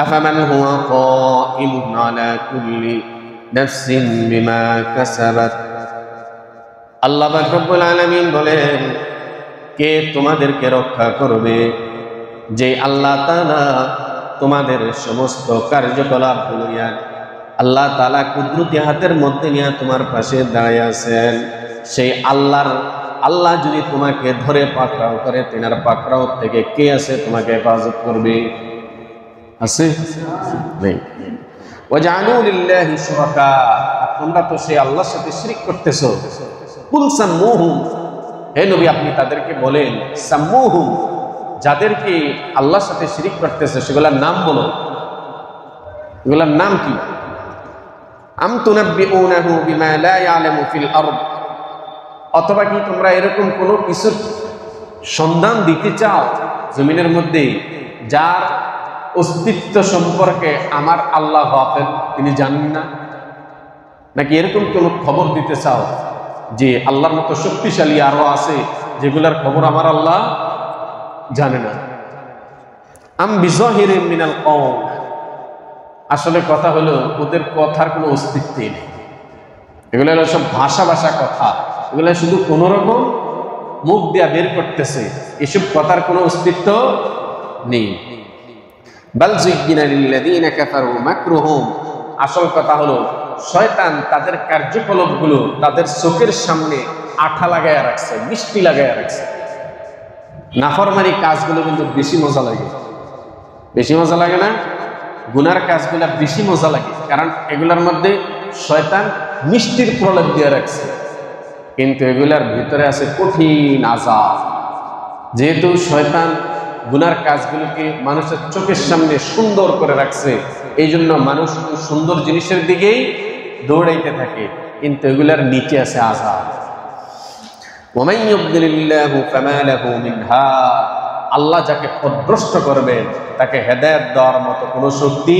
আফামান হুয়া কাইমুন আলা কুল্লি নাফসিন বিমা কাসাবাত। আল্লাহ পাক রব্বুল আলামিন বলেন, কে তোমাদেরকে রক্ষা করবে? যে আল্লাহ তাআলা তোমাদের সমস্ত কার্যকলাপ নিয়ে আল্লাহ তাআলা কুদরতি হাতের মধ্যে নিয়ে তোমার পাশে দাঁড়িয়ে আছেন। সেই আল্লাহ যদি তোমাকে ধরে পাকড়াও করে, তিনার পাকড়াও থেকে কে আছে তোমাকে হেফাজত করবে? আছে? নেই। ওয়াজআলু লিল্লাহি শুরাকা, তোমরা তো সেই আল্লাহর সাথে শিরক করতেছো। কুল সাম্মুহুম, হে নবী আপনি তাদেরকে বলেন, সাম্মুহুম, যাদেরকে আল্লাহর সাথে শিরক করতেছে সেগুলোর নাম বলো। এগুলোর নাম কি? আম তুনাব্বিউনাহু বিমা লা ইয়ালামু ফিল আরদ, অথবা কি তোমরা এরকম কোনো কিছুর সন্ধান দিতে চাও জমিনের মধ্যে যার অস্তিত্ব সম্পর্কে আমার আল্লাহ গাফিল, তিনি জানেন না? নাকি এরকম কোনো খবর দিতে চাও যে আল্লাহর মতো শক্তিশালী আরো আছে যেগুলার খবর আমার আল্লাহ জানে না? আম বিজাহিরিন মিনাল কওম, আসলে কথা হলো ওদের কথার কোনো অস্তিত্বই নেই। এগুলো হলো সব ভাষা কথা, এগুলো শুধু কোন রকম মুখ দিয়া বের করতেছে, এসব কথার কোনো অস্তিত্ব নেই। বাল যুয়্যিনা লিল্লাযীনা কাফারু মাকরুহুম, আসল কথা হলো শয়তান তাদের কার্যকলাপগুলো তাদের চোখের সামনে আঠা লাগায়া রাখছে, মিষ্টি লাগায়া রাখছে। নাফরমানি কাজগুলো কিন্তু বেশি মজা লাগে। বেশি মজা লাগে না? গুনার কাজগুলো বেশি মজা লাগে, কারণ এগুলোর মধ্যে শয়তান মিষ্টির প্রলেপ দিয়ে রাখছে, কিন্তু এগুলার ভিতরে আছে কঠিন আযাব। যেহেতু শয়তান গুনার কাজগুলোকে মানুষের চোখের সামনে সুন্দর করে রাখছে, এই জন্য মানুষ সুন্দর জিনিসের দিকেই দৌড়াইতে থাকে, কিন্তু এগুলার নিচে আছে আযাব। ওয়ামান ইউদ্লিলিল্লাহু ফামা লাহু মিন হাদ, আল্লাহ যাকে পথভ্রষ্ট করবেন তাকে হেদায়েত দেওয়ার মতো কোনো শক্তি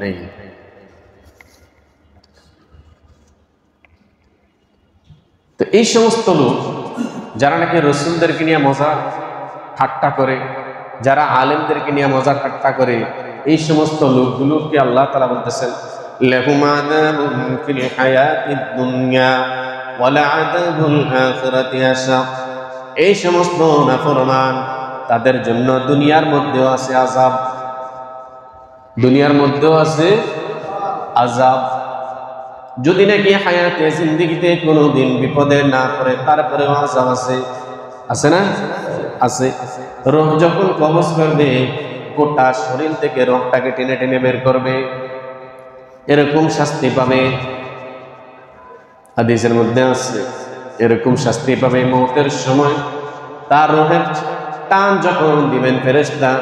নেই। তো এই সমস্ত লোক যারা নাকি রাসূলদেরকে নিয়ে মজা ঠাট্টা করে, যারা আলেমদেরকে নিয়ে মজা ঠাট্টা করে, এই সমস্ত লোকগুলোকে আল্লাহ তাআলা বলতেছেন, লাহুম আযাবুন ফিল হায়াতিদ দুনিয়া ওয়া লা'যাবুল আখিরাতি আশাক। এই সমস্ত নাফরমান তাদের জন্য দুনিয়ার মধ্যেও আছে আযাব, দুনিয়ার মধ্যেও আছে আযাব। যদি নাকি হায়াতে জিন্দেগিতে কোনোদিন বিপদে না পড়ে, তারপরেও আযাব আছে। আছে না? আছে। রোগ যখন কবজ করবে, গোটা শরীর থেকে রোগটাকে টেনে টেনে বের করবে, এরকম শাস্তি পাবে। হাদিসের মধ্যে আছে এরকম শাস্তি পাবে মওতের সময়। তার রূহের টান যখন দিবেন ফেরেশতা,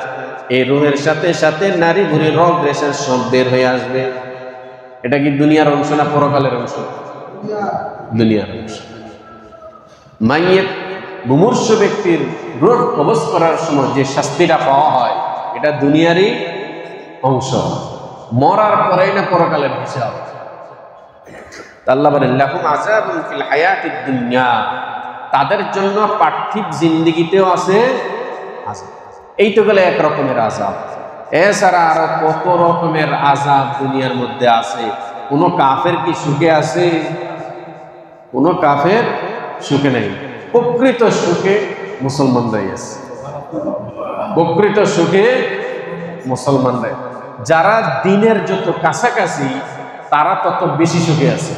এই রূহের সাথে সাথে নারী ভুঁড়ি রগ রেশা সব বের হয়ে আসবে। এটা কি দুনিয়ার অংশ না পরকালের অংশ? দুনিয়ার অংশ। মাইয়েত মুমূর্ষ ব্যক্তির রূহ কবজ করার সময় যে শাস্তিটা পাওয়া হয়, এটা দুনিয়ারই অংশ, মরার পরেই না পরকালের হিসাব। আল্লাহ বলেন, লাহুম আযাবুন ফিল হায়াতিদ দুনিয়া, তাদের জন্য পার্থিব জিন্দেগিতেও আছে আযাব। এই তো গেলে এক রকমের আযাব, এছাড়া আরো কত রকমের আযাব দুনিয়ার মধ্যে আছে। কোন কাফের কি সুখে আছে? কোন কাফের সুখে নেই। প্রকৃত সুখে মুসলমানরাই আছে, প্রকৃত সুখে মুসলমানরাই। যারা দিনের যত কাছাকাছি তারা তত বেশি সুখে আছে।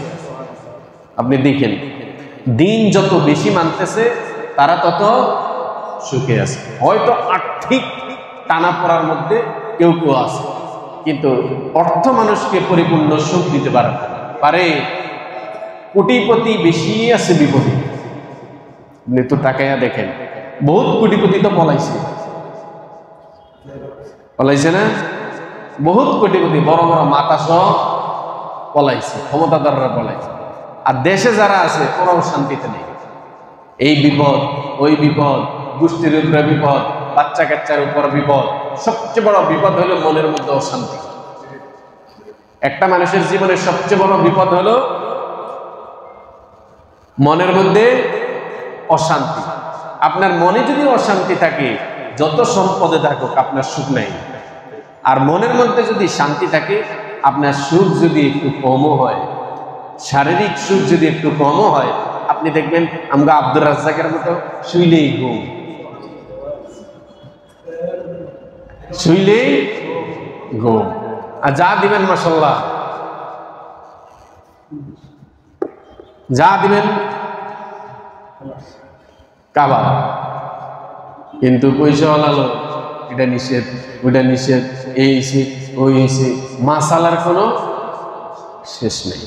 আপনি দেখেন, দিন যত বেশি মানতেছে তারা তত সুখে আছে। হয়তো আর্থিক টানাপোড়ার মধ্যে কেউ কেউ আছে, কিন্তু অর্থ মানুষকে পরিপূর্ণ সুখ দিতে পারে। কোটিপতি বেশি আছে বিপদে। আপনি তো তাকাইয়া দেখেন, বহুত কোটিপতি তো পলাইছে না? বহুত কোটিপতি বড় বড় মাতা সহ পলাইছে, ক্ষমতাদাররা পলাইছে। আর দেশে যারা আছে ওরাও শান্তিতে নেই। এই বিপদ, ওই বিপদ, গোষ্ঠীর উপরে বিপদ, বাচ্চা কাচ্চার উপর বিপদ। সবচেয়ে বড় বিপদ হলো মনের মধ্যে অশান্তি। একটা মানুষের জীবনের সবচেয়ে বড় বিপদ হলো মনের মধ্যে অশান্তি। আপনার মনে যদি অশান্তি থাকে, যত সম্পদে থাকুক আপনার সুখ নাই। আর মনের মধ্যে যদি শান্তি থাকে, আপনার সুখ যদি একটু কমও হয়, শারীরিক সুখ যদি একটু কমও হয়, আপনি দেখবেন আমরা আব্দুর রাজ্জাকের মতো শুইলেই ঘুম, শুইলেই ঘুম। আর যা দিবেন মাশাআল্লাহ, যা দিবেন কাবাব, কিন্তু পয়সাওয়ালা লোক এটা নিষেধ, ওইটা নিষেধ, এই ওই মাসালার কোনো শেষ নেই।